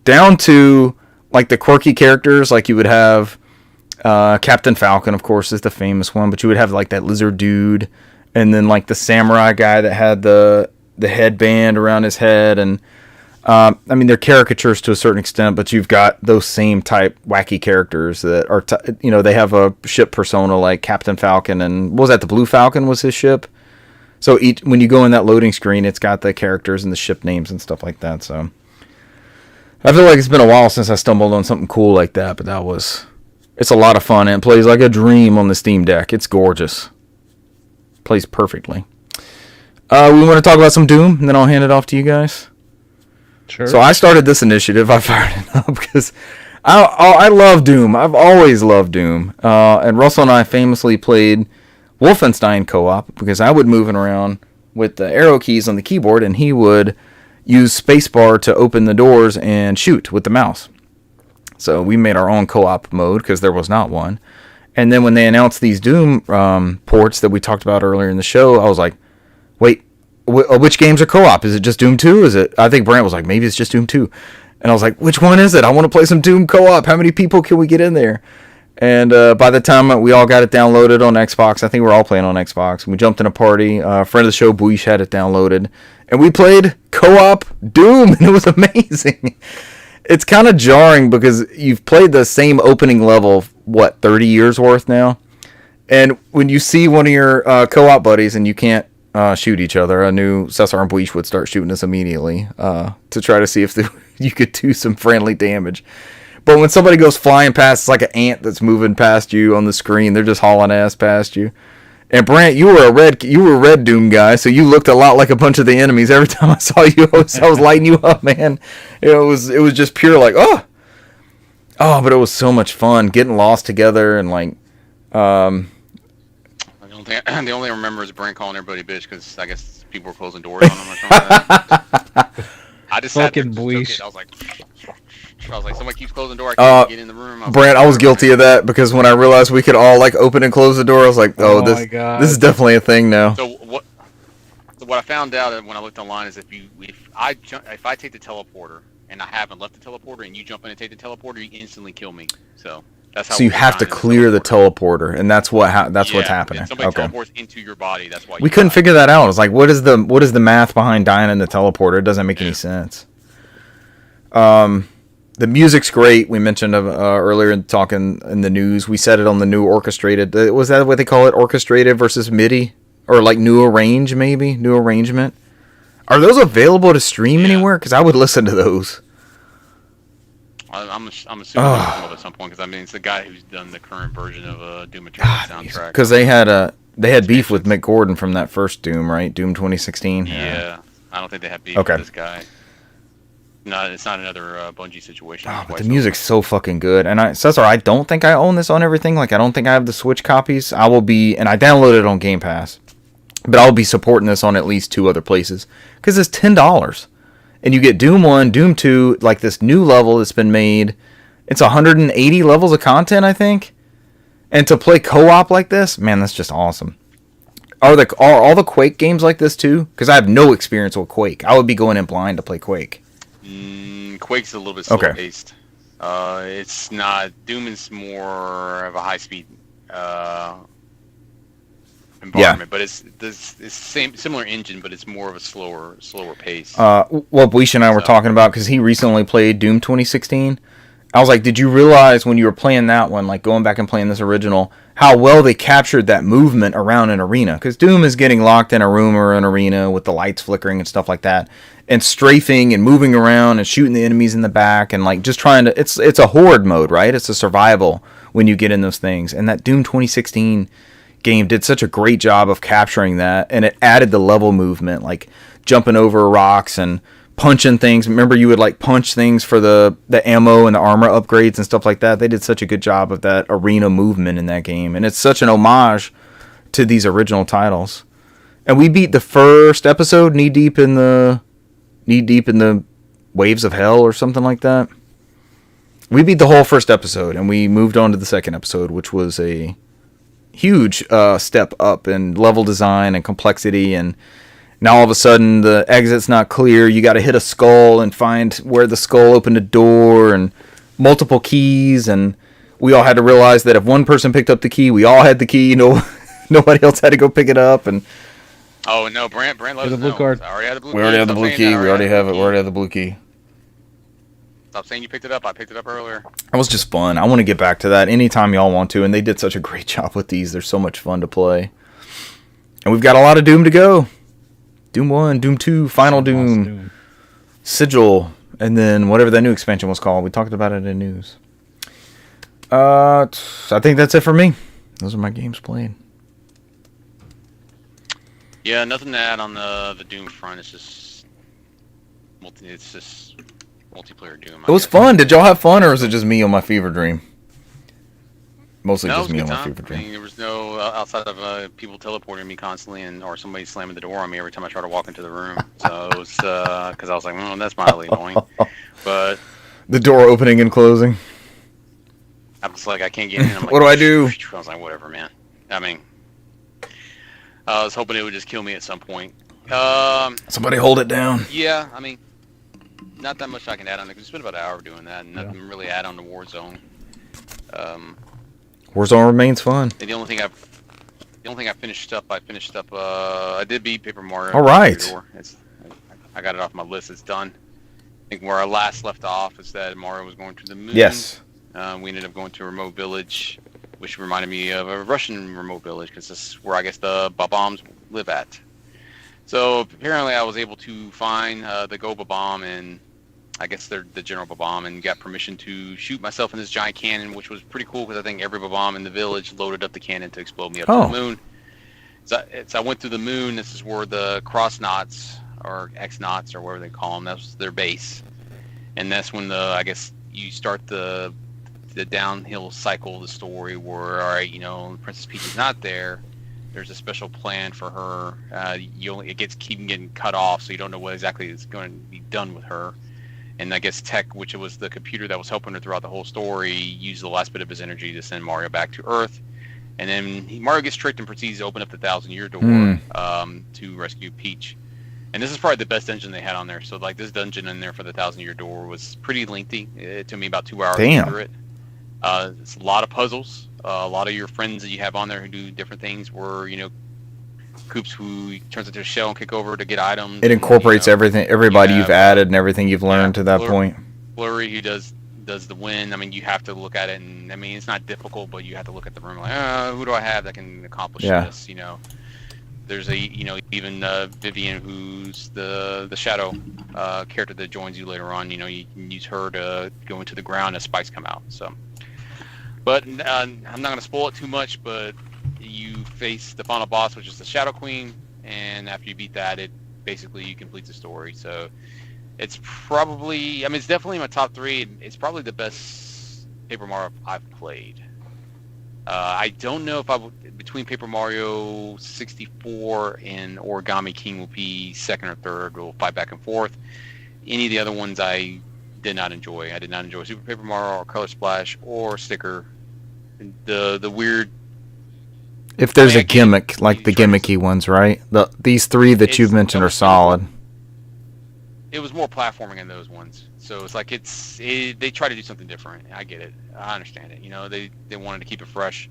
Down to, like, the quirky characters, like you would have Captain Falcon, of course, is the famous one, but you would have, like, that lizard dude, and then, like, the samurai guy that had the headband around his head, and I mean, they're caricatures to a certain extent, but you've got those same type wacky characters that are, they have a ship persona like Captain Falcon, and what was that? The Blue Falcon was his ship. So when you go in that loading screen, it's got the characters and the ship names and stuff like that. So I feel like it's been a while since I stumbled on something cool like that, but it's a lot of fun, and it plays like a dream on the Steam Deck. It's gorgeous. Plays perfectly. We want to talk about some Doom, and then I'll hand it off to you guys. Sure. So I started this initiative. I fired it up because I love Doom. I've always loved Doom. And Russell and I famously played Wolfenstein co-op because I would move around with the arrow keys on the keyboard, and he would use spacebar to open the doors and shoot with the mouse. So we made our own co-op mode because there was not one. And then when they announced these Doom ports that we talked about earlier in the show, I was like, wait, which games are co-op? Is it just Doom 2? I think Brant was like, maybe it's just Doom 2. And I was like, which one is it? I want to play some Doom co-op. How many people can we get in there? And by the time we all got it downloaded on Xbox, I think we're all playing on Xbox. We jumped in a party. A friend of the show, Buish, had it downloaded. And we played co-op Doom, and it was amazing. It's kind of jarring because you've played the same opening level, 30 years worth now? And when you see one of your co-op buddies and you can't shoot each other, I knew Cesar and Buish would start shooting us immediately to try to see if you could do some friendly damage. But when somebody goes flying past, it's like an ant that's moving past you on the screen. They're just hauling ass past you. And Brant, you were a red Doom guy, so you looked a lot like a bunch of the enemies. Every time I saw you, I was lighting you up, man. It was just pure like, oh, but it was so much fun getting lost together and like. The only I remember is Brent calling everybody bitch because I guess people were closing doors on him or something like that. I just fucking sat there, Buish. I was like, somebody keeps closing the door. I can't get in the room. Brant, I was guilty of that because when I realized we could all like open and close the door, I was like, my God. This is definitely a thing now. So what I found out when I looked online is if I take the teleporter and I haven't left the teleporter and you jump in and take the teleporter, you instantly kill me. So that's how. So you have to clear the teleporter, and that's what's happening. If somebody teleports into your body, that's why. We couldn't figure that out. I was like, what is the math behind dying in the teleporter? It doesn't make any sense. The music's great. We mentioned earlier in talking in the news. We said it on the new orchestrated. Was that what they call it? Orchestrated versus MIDI, or like new arrangement. Are those available to stream anywhere? Because I would listen to those. I'm assuming they'll come up at some point because I mean it's the guy who's done the current version of Doom Eternal soundtrack. Because they had beef with Mick Gordon from that first Doom, right? Doom 2016. Yeah, I don't think they have beef with this guy. No, it's not another Bungie situation. Oh, but the music's so fucking good. And Cesar, I don't think I own this on everything. Like, I don't think I have the Switch copies. I downloaded it on Game Pass. But I'll be supporting this on at least 2 other places. Because it's $10. And you get Doom 1, Doom 2, like this new level that's been made. It's 180 levels of content, I think. And to play co-op like this, man, that's just awesome. Are all the Quake games like this too? Because I have no experience with Quake. I would be going in blind to play Quake. Quake's a little bit slower paced. It's not. Doom is more of a high speed environment, but it's similar engine, but it's more of a slower pace. What Bleach and I were talking about, because he recently played Doom 2016. I was like, did you realize when you were playing that one, like going back and playing this original, how well they captured that movement around an arena? Because Doom is getting locked in a room or an arena with the lights flickering and stuff like that, and strafing and moving around and shooting the enemies in the back and like just trying to. It's a horde mode, right? It's a survival when you get in those things. And that Doom 2016 game did such a great job of capturing that, and it added the level movement, like jumping over rocks and punching things. Remember, you would like punch things for the ammo and the armor upgrades and stuff like that. They did such a good job of that arena movement in that game, and it's such an homage to these original titles. And we beat the first episode knee deep in the waves of hell or something like that. We beat the whole first episode, and we moved on to the second episode, which was a huge step up in level design and complexity. And now all of a sudden the exit's not clear. You got to hit a skull and find where the skull opened a door, and multiple keys. And we all had to realize that if one person picked up the key, we all had the key. Nobody else had to go pick it up. And oh no, Brant loves the blue card. I already had the blue key. We already have the blue key. We already have it. We already have the blue key. Stop saying you picked it up. I picked it up earlier. That was just fun. I want to get back to that anytime y'all want to. And they did such a great job with these. They're so much fun to play. And we've got a lot of Doom to go. Doom 1, Doom 2, Final Doom, Sigil, and then whatever that new expansion was called. We talked about it in news. I think that's it for me. Those are my games played. Yeah, nothing to add on the Doom front. It's just multiplayer Doom. It was fun. Did y'all have fun, or was it just me on my fever dream? Mostly just me on my fever dream. I mean, there was no outside of people teleporting me constantly, or somebody slamming the door on me every time I try to walk into the room. So it was because I was like, that's mildly annoying. But the door opening and closing. I was like, I can't get in. I'm like, what do I do? I was like, whatever, man. I mean, I was hoping it would just kill me at some point. Somebody hold it down. Yeah, I mean, not that much I can add on it, because we spent about an hour doing that, and nothing really add on to Warzone. Warzone remains fun. The only thing I finished up. I did beat Paper Mario. All right. I got it off my list. It's done. I think where I last left off is that Mario was going to the moon. Yes. We ended up going to a remote village, which reminded me of a Russian remote village, because this is where I guess the Bob-ombs live at. So apparently I was able to find the Go Bob-omb, and I guess they're the general Bob-omb, and got permission to shoot myself in this giant cannon, which was pretty cool, because I think every Bob-omb in the village loaded up the cannon to explode me up to the moon. So I went through the moon. This is where the Cross-Knots, or X-Knots, or whatever they call them, that's their base. And that's when I guess you start the downhill cycle of the story where, all right, Princess Peach is not there. There's a special plan for her. It keeps getting cut off, so you don't know what exactly is going to be done with her. And I guess Tech, which was the computer that was helping her throughout the whole story, used the last bit of his energy to send Mario back to Earth. And then Mario gets tricked and proceeds to open up the 1,000-year door to rescue Peach. And this is probably the best dungeon they had on there. So like this dungeon in there for the 1,000-year door was pretty lengthy. It took me about 2 hours to get through it. It's a lot of puzzles. A lot of your friends that you have on there who do different things were, Koops who turns into a shell and kick over to get items. It incorporates everything, everybody you've added and everything you've learned to that point. Blurry, who does the win. I mean, you have to look at it, and I mean, it's not difficult, but you have to look at the room like, who do I have that can accomplish this? There's even Vivian, who's the shadow character that joins you later on. You can use her to go into the ground as spikes come out. So, but I'm not gonna spoil it too much. But you face the final boss, which is the Shadow Queen, and after you beat that, you complete the story. So it's probably, it's definitely in my top 3. It's probably the best Paper Mario I've played. I don't know if between Paper Mario 64 and Origami King will be second or third. We'll fight back and forth. Any of the other ones I did not enjoy. I did not enjoy Super Paper Mario or Color Splash or Sticker. The weird. If there's a gimmick, like the gimmicky ones, right? These 3 that you've mentioned are solid. It was more platforming in those ones. So it's like they try to do something different. I get it. I understand it. They wanted to keep it fresh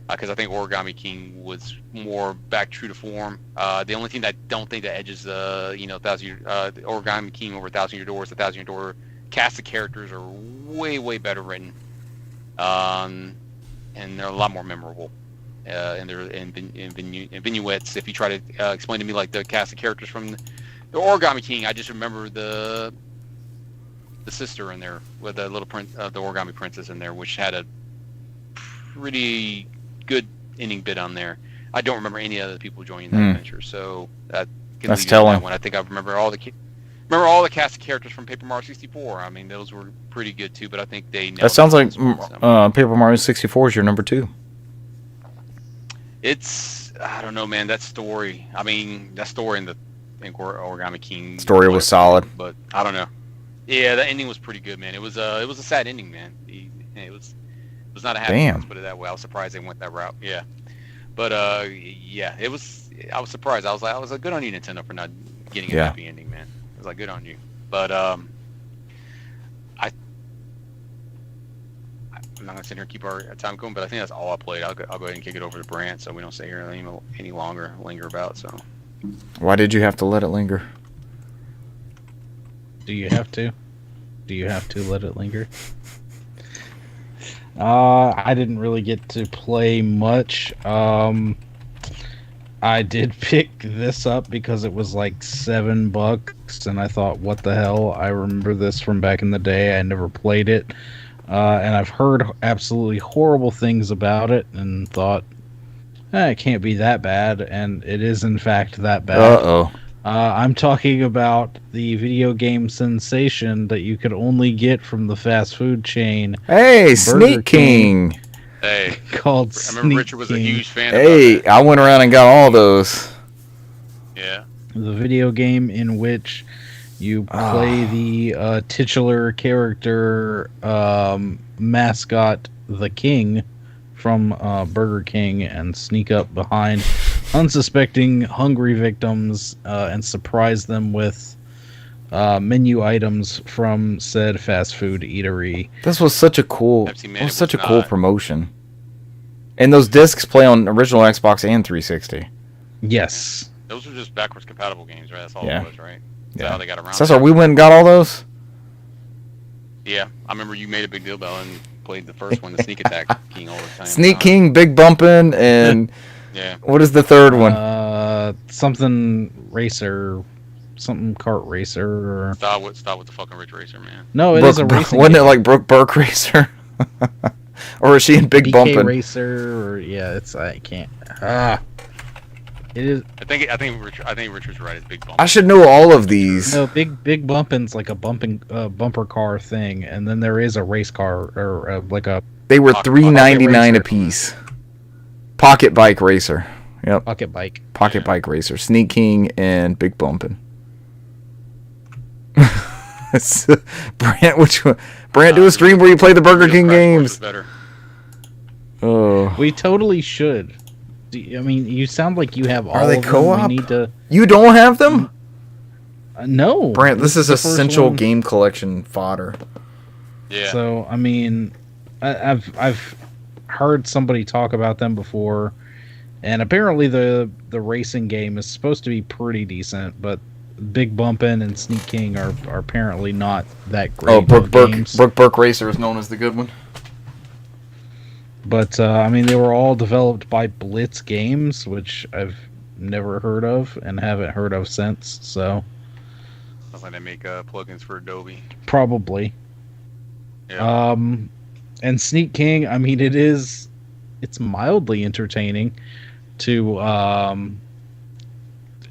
because I think Origami King was more back true to form. The only thing that I don't think that edges the Origami King over 1,000 Year Door is the 1,000 Year Door cast of characters are way better written, and they're a lot more memorable. And they're in vignettes. If you try to explain to me like the cast of characters from the Origami King, I just remember the sister in there with the little the Origami Princess in there, which had a pretty good ending bit on there. I don't remember any other people joining that adventure, so that's telling. That one. I think I remember all the cast of characters from Paper Mario 64. Those were pretty good too, but I think they. That sounds like Paper Mario 64 is your number 2. I don't know, man. That story. That story in the Origami King story was solid, but I don't know. Yeah, that ending was pretty good, man. It was a sad ending, man. It was not a happy one, let's put it that way. I was surprised they went that route. Yeah, but yeah, it was. I was surprised. I was like, good on you, Nintendo, for not getting a happy ending, man. I was like, good on you. But I'm not gonna sit here and keep our time going, but I think that's all I played. I'll go ahead and kick it over to Brant, so we don't stay here any longer, linger about. So, why did you have to let it linger? Do you have to? Do you have to let it linger? I didn't really get to play much. I did pick this up because it was like $7, and I thought, what the hell? I remember this from back in the day. I never played it. And I've heard absolutely horrible things about it and thought, it can't be that bad. And it is, in fact, that bad. Uh-oh. I'm talking about the video game sensation that you could only get from the fast food chain. Hey, Sneak King. Hey, called I remember Sneak Richard was King. a huge fan. Hey, I went around and got all those. Yeah. The video game in which you play the titular character mascot, the King, from Burger King, and sneak up behind unsuspecting hungry victims and surprise them with menu items from said fast food eatery. This was such a cool, cool promotion. And those discs play on original Xbox and 360. Yeah. Yes. Those were just backwards compatible games, right? That's all it was, right? That's how they got around. So we went and got all those? Yeah. I remember you made a big deal about it and played the first one, the Sneak Attack King, all the time. Sneak King, Big Bumpin', and yeah. What is the third one? Something racer, something kart racer. Or... Stop with the fucking Ridge Racer, man. No, it is a racing Wasn't game. it like Brooke Burke Racer? Or is she in Big BK Bumpin'? Racer, or I can't. It is. I think Richard's right. It's Big Bump. I should know all of these. No, Big Bumpin's like a bumper car thing, and then there is a race car or like a. They were $3.99 a racer. piece. Pocket Bike Racer. Yep. Pocket Bike. Pocket Bike Racer. Sneak King and Big Bumpin'. Brant, which one? Brant, do a stream where you play the Burger King games. Better. Oh. We totally should. You sound like you have all Are they of them. co-op? We need to. You don't have them? No. Brant, this is the first essential one. game collection fodder. Yeah. So I've heard somebody talk about them before, and apparently the racing game is supposed to be pretty decent, but Big Bumpin' and Sneak King are apparently not that great. Oh, Brooke games. Burke Racer is known as the good one. But they were all developed by Blitz Games, which I've never heard of and haven't heard of since. So Sounds like they make plugins for Adobe. probably. Yeah. And Sneak King, I mean, it's mildly entertaining to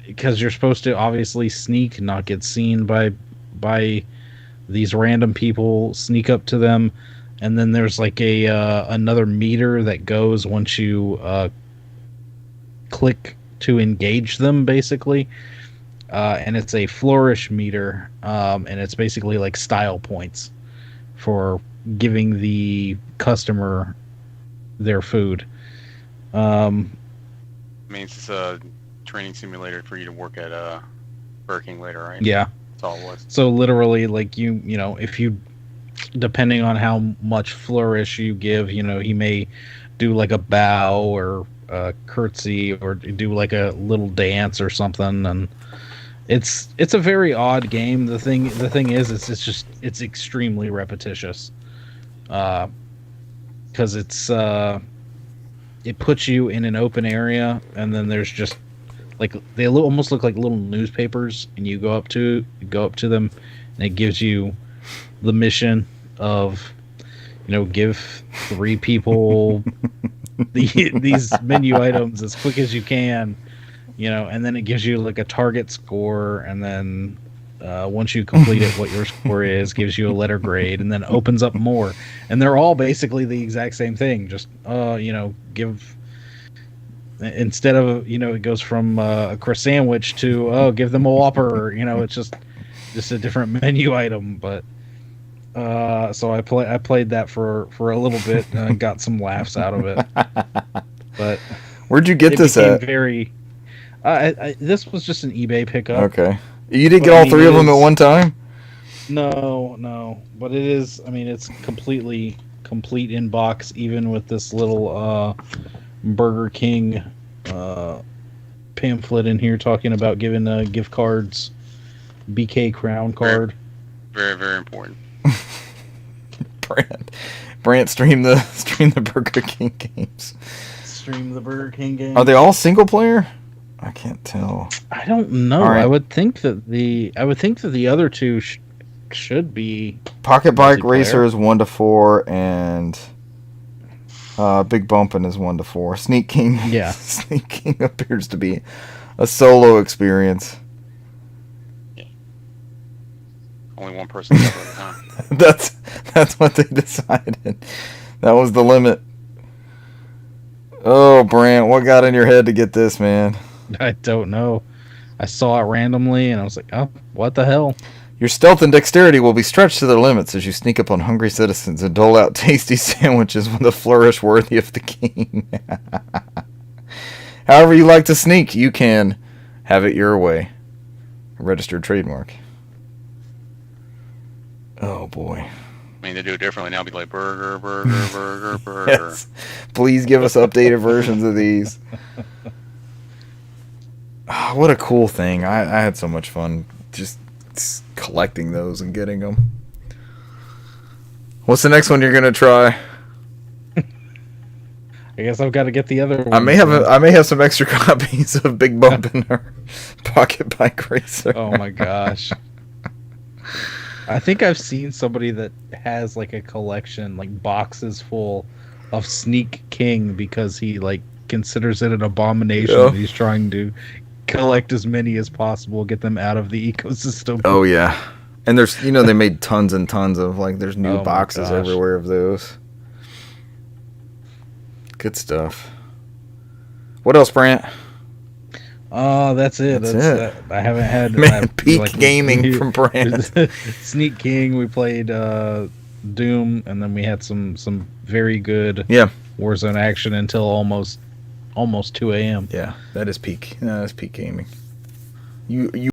because you're supposed to obviously sneak, not get seen by these random people, sneak up to them, and then there's like a another meter that goes once you click to engage them, basically. And it's a flourish meter, and it's basically like style points for giving the customer their food. I mean, it's a training simulator for you to work at Burger King later, right? Yeah. That's all it was. So literally, like you know, if you, depending on how much flourish you give, you know, he may do like a bow or a curtsy or do like a little dance or something, and it's a very odd game. The thing is, it's extremely repetitious, because it puts you in an open area, and then there's just like they almost look like little newspapers, and you go up to them, and it gives you the mission of, you know, give 3 people these menu items as quick as you can, you know, and then it gives you like a target score, and then once you complete it, what your score is, gives you a letter grade, and then opens up more, and they're all basically the exact same thing. Just you know, instead of, you know, it goes from a crust sandwich to give them a Whopper. You know, it's just a different menu item. But so I played that for a little bit and got some laughs out of it. But where'd you get this at? Very. This was just an eBay pickup. Okay, you didn't get all 3 of them at one time. No, but it is. I mean, it's complete in box, even with this little Burger King pamphlet in here talking about giving gift cards, BK Crown card. Very, very important. Brant, stream the Burger King games. Stream the Burger King games. Are they all single player? I can't tell. I don't know. Right. I would think that the other 2 should be. Pocket Bike Racer is 1 to 4, and Big Bumpin' is 1 to 4. Sneak King, Yeah. Sneak King appears to be a solo experience. Yeah. Only one person at a time. That's what they decided. That was the limit. Oh, Brant, what got in your head to get this, man? I don't know. I saw it randomly, and I was like, oh, what the hell? Your stealth and dexterity will be stretched to their limits as you sneak up on hungry citizens and dole out tasty sandwiches with a flourish worthy of the king. However you like to sneak, you can have it your way. A registered trademark. Oh, boy. I mean, they do it differently now. Be like burger. Yes. Please give us updated versions of these. Oh, what a cool thing. I had so much fun just collecting those and getting them. What's the next one you're going to try? I guess I've got to get the other one. I may have some extra copies of Big Bump in our Pocket Bike Racer. Oh my gosh. I think I've seen somebody that has like a collection, like boxes full of Sneak King, because he like considers it an abomination. Yeah. He's trying to collect as many as possible, get them out of the ecosystem. Oh yeah. And there's, you know, they made tons and tons of, like, there's new boxes everywhere of those. Good stuff. What else, Brant? Oh, that's it. That's it. I haven't had peak gaming from Brant. Sneak King. We played Doom, and then we had some very good Warzone action until almost 2 a.m. Yeah, that is peak. That is peak gaming. You